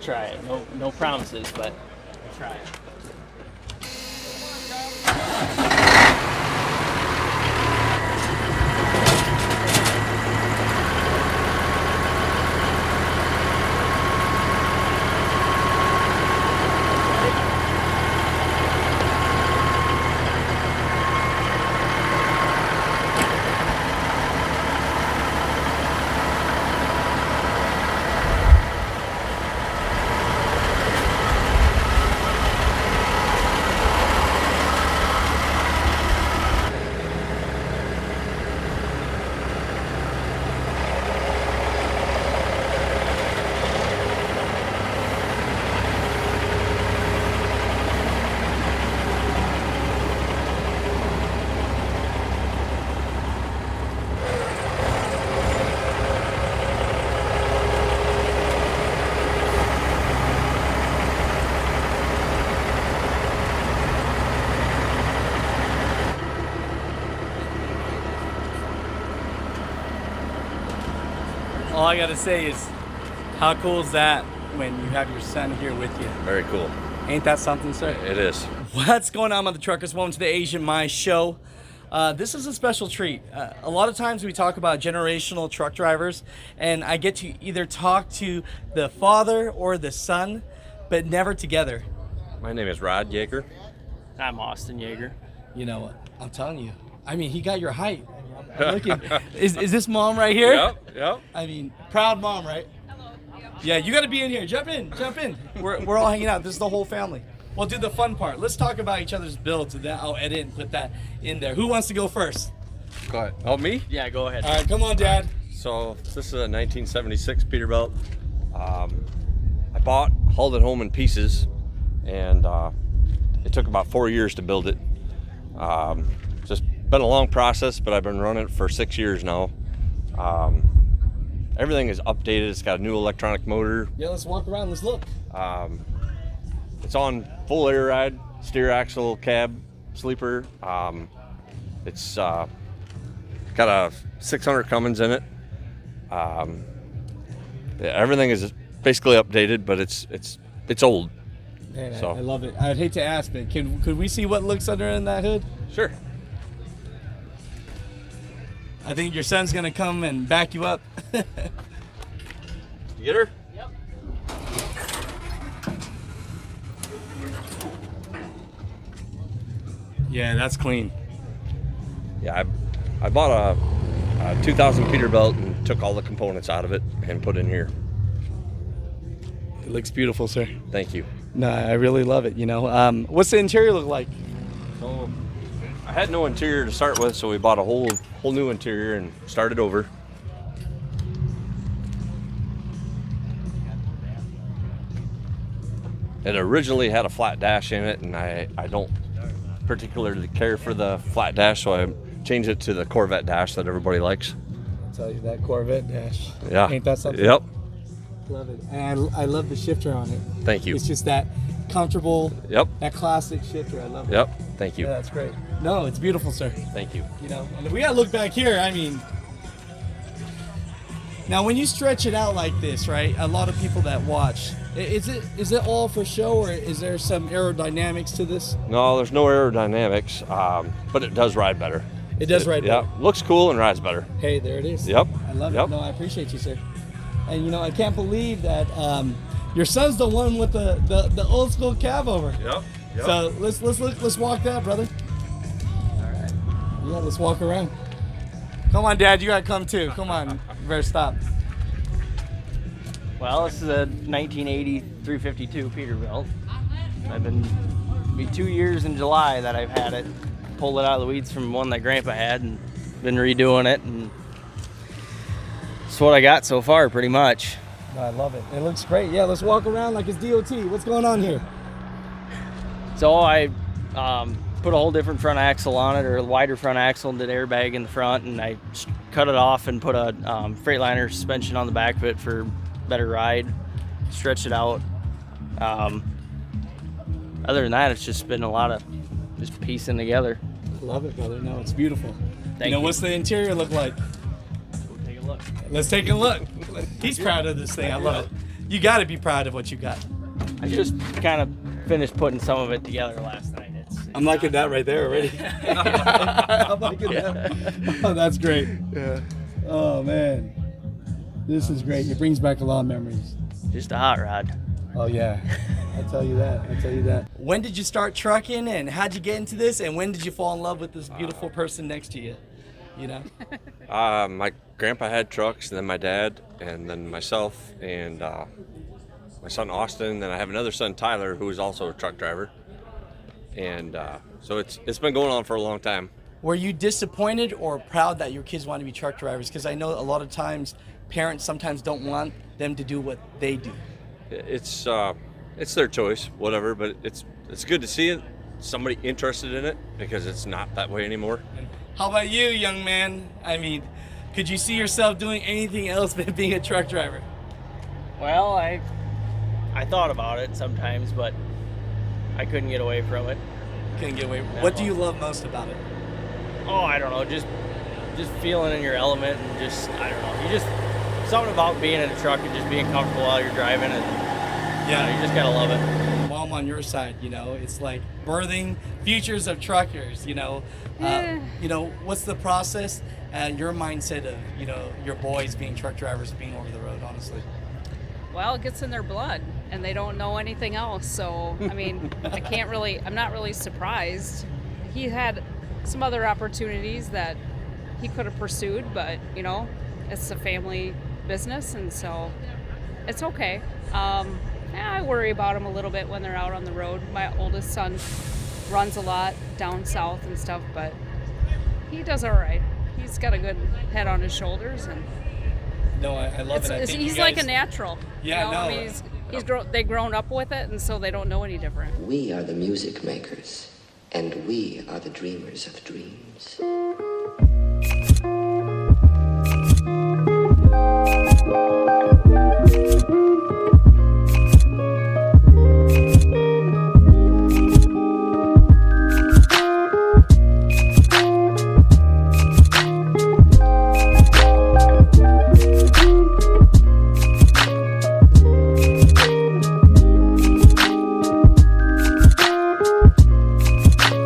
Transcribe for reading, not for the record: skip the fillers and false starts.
try it. No promises, but we'll try it. All I gotta say is, how cool is that when you have your son here with you? Very cool. Ain't that something, sir? It is. What's going on, Mother Truckers? Welcome to the Asian My Show. This is a special treat. A lot of times we talk about generational truck drivers, and I get to either talk to the father or the son, but never together. My name is Rod Yeager. I'm Austin Yeager. You know what? I'm telling you. I mean, he got your height. I'm looking. Is this mom right here? Yep. I mean, proud mom, right? Yeah, you got to be in here. Jump in. We're all hanging out. This is the whole family. We'll do the fun part. Let's talk about each other's builds, and then I'll edit and put that in there. Who wants to go first? Go ahead. Oh, me? Yeah, go ahead. All right, come on, Dad. So this is a 1976 Peterbilt. I bought, hauled it home in pieces, and it took about 4 years to build it. Just been a long process, but I've been running it for 6 years now. Everything is updated. It's got a new electronic motor. Yeah, let's walk around. Let's look. It's on full air ride, steer axle, cab, sleeper. It's got a 600 Cummins in it. Yeah, everything is basically updated, but it's old. Man, So. I love it. I'd hate to ask, but could we see what looks under in that hood? Sure. I think your son's gonna come and back you up. You get her? Yep. Yeah, that's clean. Yeah, I bought a 2000 Peterbilt and took all the components out of it and put in here. It looks beautiful, sir. Thank you. No, I really love it. You know, what's the interior look like? So I had no interior to start with, so we bought a whole new interior and started over. It originally had a flat dash in it, and I don't particularly care for the flat dash, so I changed it to the Corvette dash that everybody likes. I'll tell you, that Corvette dash. Yeah. Ain't that something? Yep. Love it. And I love the shifter on it. Thank you. It's just that comfortable, Yep. that classic shifter. I love it. Yep. Thank you. Yeah, that's great. No, it's beautiful, sir. Thank you. You know, and if we gotta look back here, I mean, now when you stretch it out like this, right? A lot of people that watch, is it all for show, or is there some aerodynamics to this? No, there's no aerodynamics, but it does ride better. It does ride better. Yeah, looks cool and rides better. Hey, there it is. Yep. I love Yep. it. No, I appreciate you, sir. And you know, I can't believe that your son's the one with the old school Cabover. Yep. So let's walk that, brother. All right. Yeah, let's walk around. Come on, Dad, you gotta come too. Come on, you better stop. Well, this is a 1980 352 Peterbilt. It'll be 2 years in July that I've had it. Pulled it out of the weeds from one that Grandpa had and been redoing it, and it's what I got so far, pretty much. I love it. It looks great. Yeah, let's walk around like it's DOT. What's going on here? So I put a whole different front axle on it, or a wider front axle, and did airbag in the front, and I cut it off and put a Freightliner suspension on the back of it for better ride. Stretched it out. Other than that, it's just been a lot of just piecing together. Love it, brother. No, it's beautiful. Thank you know, you. what's the interior look like? We'll take a look. Let's take a look. He's proud of this thing. I love it. You got to be proud of what you got. I just kind of finished putting some of it together last night. I'm liking that right there already. I'm liking that. Oh, that's great. Yeah. Oh, man. This is great. It brings back a lot of memories. Just a hot rod. Oh, yeah. I'll tell you that. I'll tell you that. When did you start trucking, and how'd you get into this, and when did you fall in love with this beautiful person next to you? You know? My grandpa had trucks, and then my dad, and then myself, and my son Austin, and then I have another son Tyler, who is also a truck driver. And so it's been going on for a long time. Were you disappointed or proud that your kids want to be truck drivers? Because I know a lot of times parents sometimes don't want them to do what they do. It's their choice, whatever. But it's good to see somebody interested in it, because it's not that way anymore. How about you, young man? I mean, could you see yourself doing anything else than being a truck driver? Well, I thought about it sometimes, but I couldn't get away from it. Couldn't get away. What do you love most about it? Oh, I don't know, just feeling in your element, and just, I don't know, you just, something about being in a truck and just being comfortable while you're driving, and you just gotta love it. Well, I'm on your side, you know, it's like birthing futures of truckers, you know. You know, what's the process and your mindset of, you know, your boys being truck drivers, being over the road, honestly? Well, it gets in their blood, and they don't know anything else. So, I mean, I'm not really surprised. He had some other opportunities that he could have pursued, but, you know, it's a family business, and so it's okay. I worry about them a little bit when they're out on the road. My oldest son runs a lot down south and stuff, but he does all right. He's got a good head on his shoulders, and no, I love it. I think he's like a natural. Yeah, you know? no. I mean, they've grown up with it, and so they don't know any different. We are the music makers, and we are the dreamers of dreams.